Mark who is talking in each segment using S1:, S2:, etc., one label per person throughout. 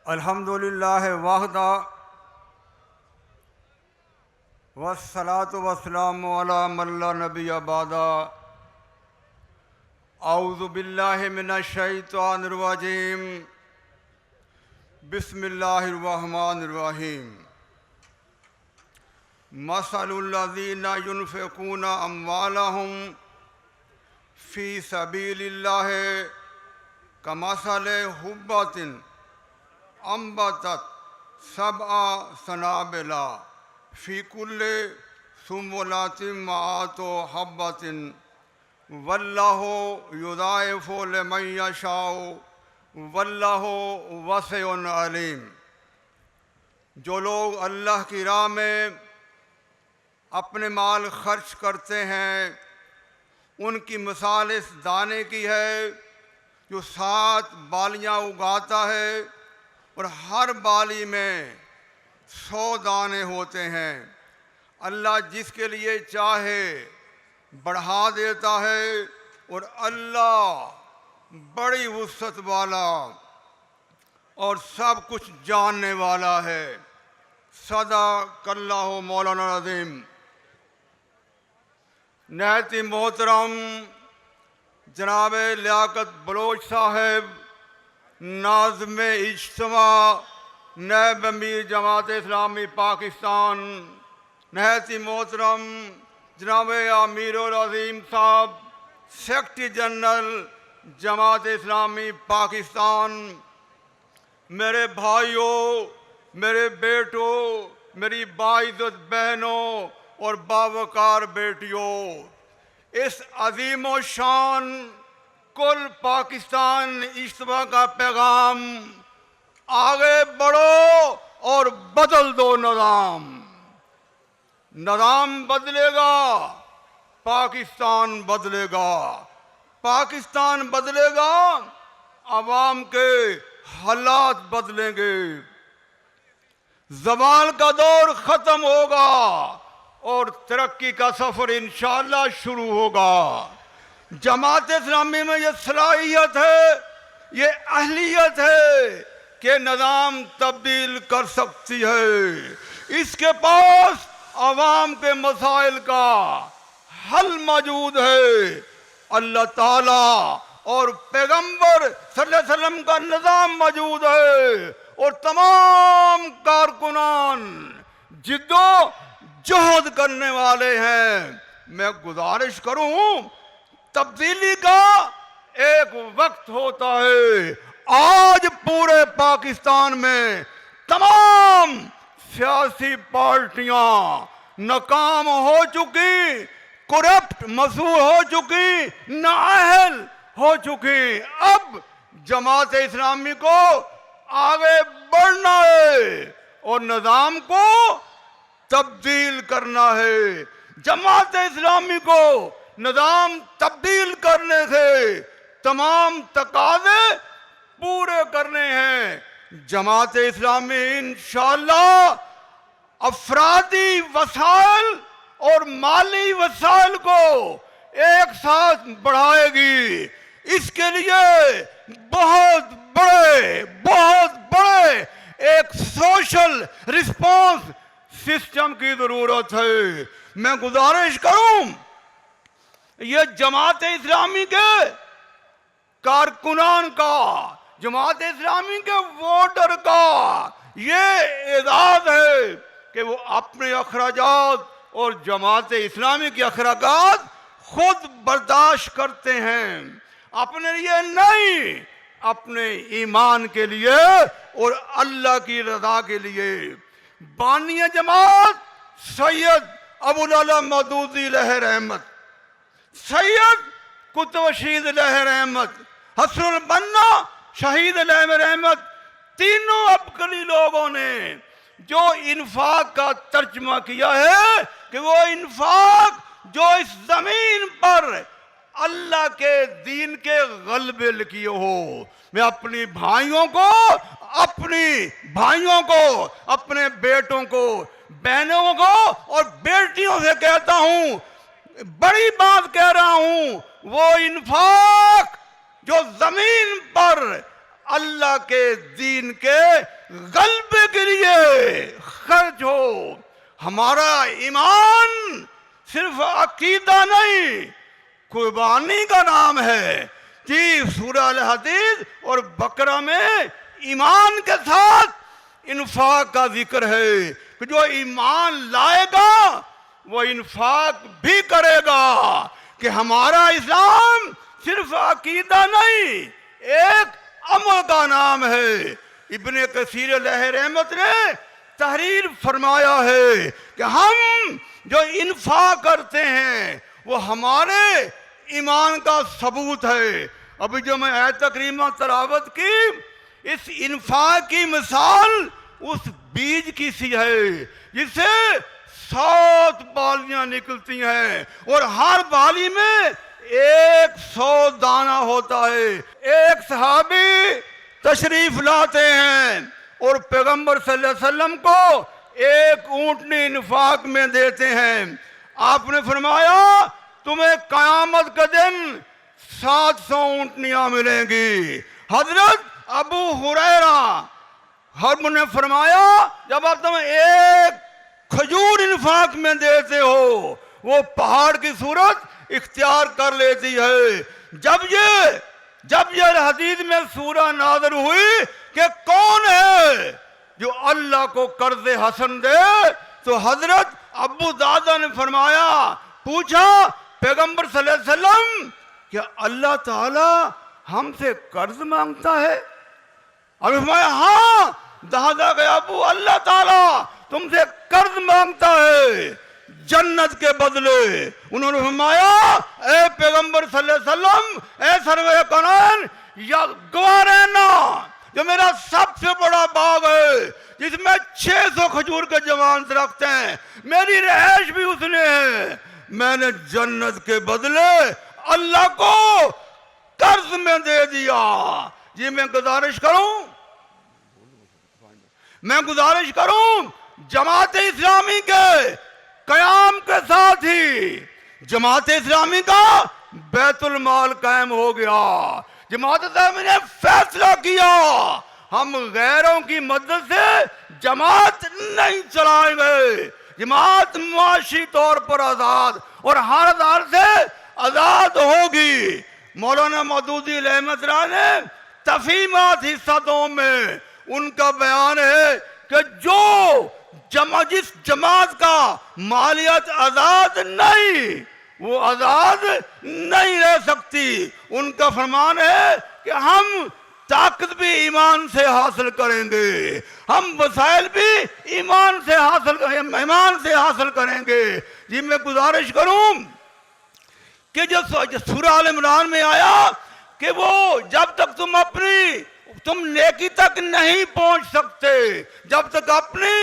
S1: अल्हम्दुलिल्लाह वहदा वस्सलातु वस्सलामु अला मन ला नबिय्य बअदा। औज़ु बिल्लाहि मिनश शैतानिर रजीम। बिस्मिल्लाहिर रहमानिर रहीम। मसलुल लज़ीना युनफ़िक़ूना अम्वालहुम फ़ी सबीलिल्लाहि कमसलि हुब्बतिन अम्बतत सबअ सनाबिला फ़ी कुल्लि सुंबुलातिन मिअतु हब्बतिन वल्लाहु युज़ाइफ़ु लिमन यशाअ वल्लाहु वसीउन अलीम। जो लोग अल्लाह की राह में अपने माल खर्च करते हैं उनकी मिसाल इस दाने की है जो 7 बालियाँ उगाता है और हर बाली में 100 दाने होते हैं। अल्लाह जिसके लिए चाहे बढ़ा देता है और अल्लाह बड़ी वुसअत वाला और सब कुछ जानने वाला है। सदाकल्लाहु मौलाना अज़ीम। नहायत मोहतरम जनाब लियाकत बलोच साहब, नाज़िम इज्तिमा नायब अमीर जमात इस्लामी पाकिस्तान, नहायत मोहतरम जनाब अमीरुल अज़ीम साहब, सेक्रेटरी जनरल जमात इस्लामी पाकिस्तान, मेरे भाइयों, मेरे बेटों, मेरी बाइज़्ज़त बहनों और बावकार बेटियों, इस अज़ीम व शान कुल पाकिस्तान इज्तिमा का पैगाम, आगे बढ़ो और बदल दो निज़ाम। निज़ाम बदलेगा, पाकिस्तान बदलेगा। पाकिस्तान बदलेगा, अवाम के हालात बदलेंगे। ज़वाल का दौर ख़त्म होगा और तरक्की का सफ़र इंशाअल्लाह शुरू होगा। जमात इस्लामी में ये सलाहियत है, ये अहलियत है कि निज़ाम तब्दील कर सकती है। इसके पास अवाम के मसाइल का हल मौजूद है। अल्लाह ताला और पैगंबर सल्लल्लाहु अलैहि वसल्लम का निज़ाम मौजूद है और तमाम कारकुनान जिद्दो जहद करने वाले हैं। मैं गुजारिश करूं, तब्दीली का एक वक्त होता है। आज पूरे पाकिस्तान में तमाम सियासी पार्टियां नाकाम हो चुकी, करप्ट मसूर हो चुकी, नाअहल हो चुकी। अब जमात इस्लामी को आगे बढ़ना है और निज़ाम को तब्दील करना है। जमात इस्लामी को निज़ाम तब्दील करने से तमाम तकाज़े पूरे करने हैं। जमात इस्लामी इंशाअल्लाह अफरादी वसाइल और माली वसाइल को एक साथ बढ़ाएगी। इसके लिए बहुत बड़े एक सोशल रिस्पांस सिस्टम की जरूरत है। मैं गुजारिश करूं, ये जमात इस्लामी के कारकुनान का, जमात इस्लामी के वोटर का ये एजाज है कि वो अपने अखराजात और जमात इस्लामी के अखराजात खुद बर्दाश्त करते हैं, अपने लिए नहीं, अपने ईमान के लिए और अल्लाह की रज़ा के लिए। बानिया जमात सैयद अबुल आलम मौदूदी लहर अहमद, सैयद कुतुब रशीद लहर अहमद, हसनुल बन्ना शहीद लहर अहमद, तीनों अबकरी लोगों ने जो इन्फाक का तर्जमा किया है कि वो इन्फाक जो इस जमीन पर अल्लाह के दीन के गलबे किए हो। मैं अपने भाइयों को, अपने बेटों को, बहनों को और बेटियों से कहता हूं, बड़ी बात कह रहा हूं, वो इन्फाक जो जमीन पर अल्लाह के दीन के गलबे के लिए खर्च हो। हमारा ईमान सिर्फ अकीदा नहीं, कुर्बानी का नाम है। कि सूरह अल हदीद और बकरा में ईमान के साथ इन्फाक का जिक्र है कि जो ईमान लाएगा वो इन्फाक भी करेगा। कि हमारा इस्लाम सिर्फ अकीदा नहीं, एक अमल का नाम है। इब्ने कसीर अलैहि रहमत ने तहरीर फरमाया है कि हम जो इन्फाक करते हैं वो हमारे ईमान का सबूत है। अभी जो मैं आयत करीमा तलावत की, इस इन्फाक की मिसाल उस बीज की सी है जिससे 7 बालियां निकलती हैं और हर बाली में 100 दाना होता है। एक सहाबी तशरीफ लाते हैं और पैगंबर सल्लल्लाहु अलैहि वसल्लम को एक ऊँटनी इन्फाक में देते हैं। आपने फरमाया तुम्हें कयामत के दिन 700 ऊँटनियां मिलेंगी। हजरत अबू हुरैरा हम ने फरमाया जब आप तुम एक खजूर इन्फाक में देते हो वो पहाड़ की सूरत इख्तियार कर लेती है। जब ये हदीस में सूरह नाज़िल हुई कि कौन है जो अल्लाह को कर्ज हसन दे, तो हजरत अबू दादा ने फरमाया, पूछा पैगंबर सल्लल्लाहु अलैहि वसल्लम क्या अल्लाह ताला हमसे कर्ज मांगता है? और फरमाया हाँ। दादा गया अबू अल्लाह ताला तुमसे कर्ज मांगता है जन्नत के बदले। उन्होंने फरमाया ए पैगंबर सल्लल्लाहु अलैहि वसल्लम, ए सरवे कौनैन, या गवाह रहना जो मेरा सबसे बड़ा बाग है जिसमें 600 खजूर के जवान रखते हैं, मेरी रहश भी उसने है। मैंने जन्नत के बदले अल्लाह को कर्ज में दे दिया। जी मैं गुजारिश करूं जमात इस्लामी के कयाम के साथ ही जमात इस्लामी का बैतुल माल कायम हो गया। जमात इस्लामी ने फैसला किया हम गैरों की मदद से जमात नहीं चलाएंगे। जमात मुआशी तौर पर आजाद और हर आधार से आजाद होगी। मौलाना मौदूदी रहमतुल्लाह ने तफहीमात हिस्सा 2 में उनका बयान है कि जिस जमात का मालियत आजाद नहीं वो आजाद नहीं रह सकती। उनका फरमान है कि हम ताकत भी ईमान से हासिल करेंगे, हम वसाइल भी ईमान से हासिल करेंगे। जी मैं गुजारिश करूं कि जो सूरह आल इमरान में आया कि वो जब तक तुम नेकी तक नहीं पहुंच सकते जब तक अपनी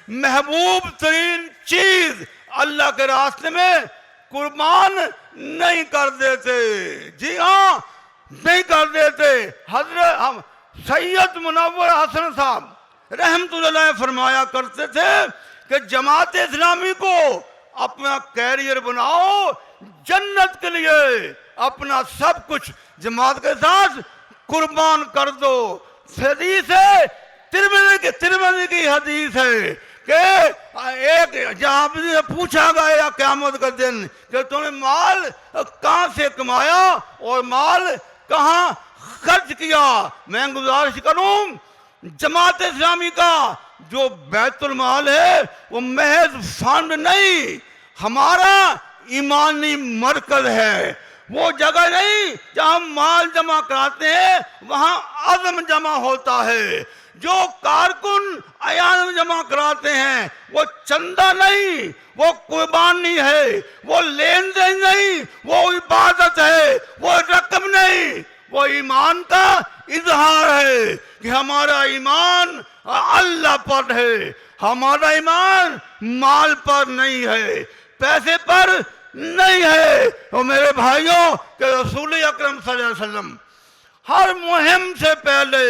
S1: महबूब तरीन चीज अल्लाह के रास्ते में कुर्बान नहीं कर देते। जी हाँ, नहीं कर देते। हजरत हम सैयद मुनव्वर हसन साहब रहमतुल्लाह फरमाया करते थे कि जमात इस्लामी को अपना कैरियर बनाओ, जन्नत के लिए अपना सब कुछ जमात के साथ कुर्बान कर दो। हदीस है तिरमिज़ी की हदीस है कि एक जहां से पूछा गया क़यामत के दिन कि तुमने माल कहां से कमाया और माल कहां खर्च किया। मैं गुजारिश करूं जमात इस्लामी का जो बैतुल माल है वो महज फंड नहीं, हमारा ईमानी मरकज है। वो जगह नहीं जहां माल जमा कराते हैं वहां आज़म जमा होता है। जो कारकुन अयान जमा कराते हैं वो चंदा नहीं, वो कुर्बानी है, वो लेन देन नहीं, वो इबादत है, वो रकम नहीं, वो ईमान का इजहार है कि हमारा ईमान अल्लाह पर है, हमारा ईमान माल पर नहीं है, पैसे पर नहीं है। और मेरे भाइयों के रसूल अकरम सल्लल्लाहु अलैहि वसल्लम हर मुहिम से पहले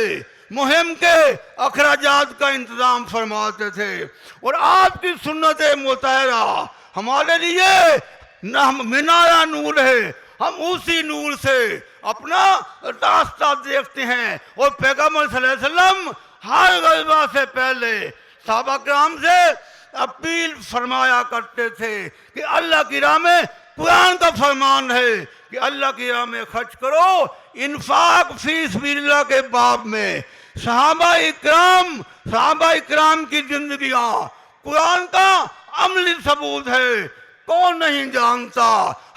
S1: मुहिम के अखराजात का इंतजाम फरमाते थे और आपकी सुन्नत मुतहरा हमारे लिए मीनारा नूर है, हम उसी नूर से अपना रास्ता देखते हैं। और पैगंबर सल्लल्लाहु अलैहि वसल्लम हर गज़वा से पहले सहाबा किराम से अपील फरमाया करते थे कि अल्लाह की राह में, कुरान का फरमान है कि अल्लाह की राह में खर्च करो, इन्फाक फी सबिलिल्लाह के बाब में। सहाबा इकराम की जिंदगियां कुरान का अमली सबूत है, कौन नहीं जानता।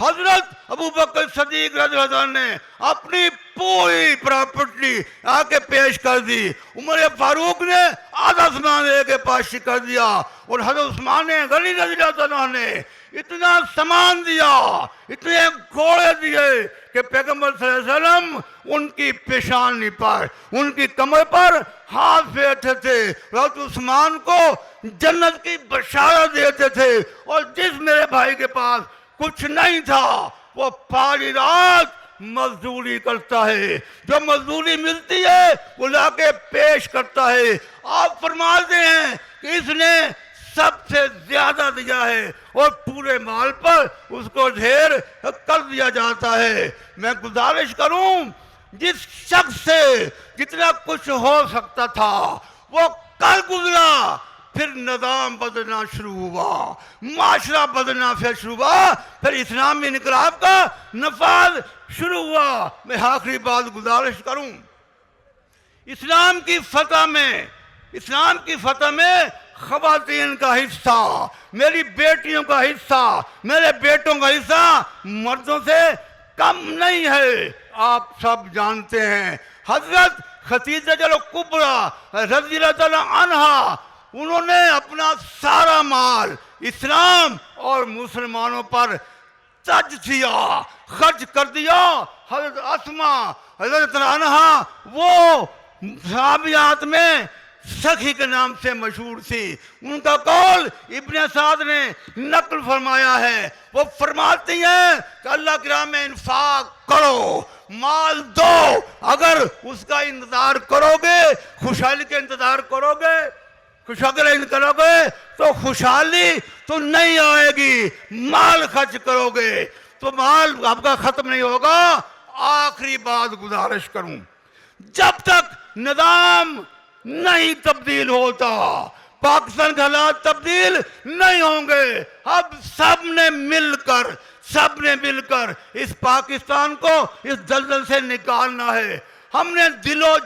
S1: हजरत अबू बकर सदीक रज़ियल्लाहु अन्हु ने अपनी पूरी प्रॉपर्टी आके पेश कर दी, उमर फारूक ने आधा सामान लेके पास कर दिया, और हजरत उस्मान गनी रज़ियल्लाहु अन्हु ने इतना सामान दिया, इतने घोड़े दिए कि पैगंबर सल्लल्लाहु अलैहि वसल्लम उनकी पेशानी पर, उनकी कमर पर हाथ फेरते थे, हजरत उस्मान को जन्नत की बशारत देते थे। और जिस मेरे भाई के पास कुछ नहीं था वो सारी रात मजदूरी करता है, जो मजदूरी मिलती है वो लाके पेश करता है। आप फरमाते हैं कि इसने सबसे ज्यादा दिया है और पूरे माल पर उसको ढेर कर दिया जाता है। मैं गुजारिश करूं, जिस शख्स से जितना कुछ हो सकता था वो कल गुजरा, फिर निज़ाम बदलना शुरू हुआ, माशरा बदलना फिर शुरू हुआ, फिर इस्लामी इनकलाब का नफाज शुरू हुआ। मैं आखिरी बात गुजारिश करूं, इस्लाम की फतह में ख़वातीन का हिस्सा, मेरी बेटियों का हिस्सा, मेरे बेटों का हिस्सा मर्दों से कम नहीं है। आप सब जानते हैं हजरत खदीजा कुबरा रज़ियल्लाहु अन्हा, उन्होंने अपना सारा माल इस्लाम और मुसलमानों पर तजजिया खर्च कर दिया। हजरत अस्मा हजरत अन्हा वो सहाबियात में सखी के नाम से मशहूर थी। उनका कौल इब्ने साद ने नकल फरमाया है, वो फरमाती हैं कि अल्लाह की राह में इन्फाक करो, माल दो, अगर उसका इंतजार करोगे, खुशहाली के इंतजार करोगे, खुशहाली करोगे तो खुशहाली तो नहीं आएगी। माल खर्च करोगे तो माल आपका खत्म नहीं होगा। आखिरी बात गुजारिश करूं, जब तक निजाम नहीं तब्दील होता, पाकिस्तान के हालात तब्दील नहीं होंगे। अब सबने मिलकर इस पाकिस्तान को इस दलदल से निकालना है। हमने दिलो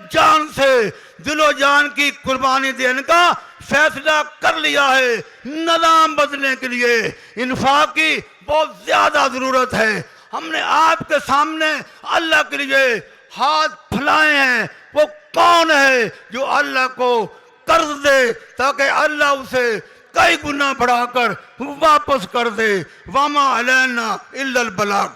S1: जान की कुर्बानी देने का फैसला कर लिया है। निज़ाम बदलने के लिए इंफाक की बहुत ज्यादा जरूरत है। हमने आपके सामने अल्लाह के लिए हाथ फैलाए हैं। वो कौन है जो अल्लाह को कर्ज दे ताकि अल्लाह उसे कई गुना बढ़ाकर वापस कर दे। वामा अलैना इल्लल बलाग।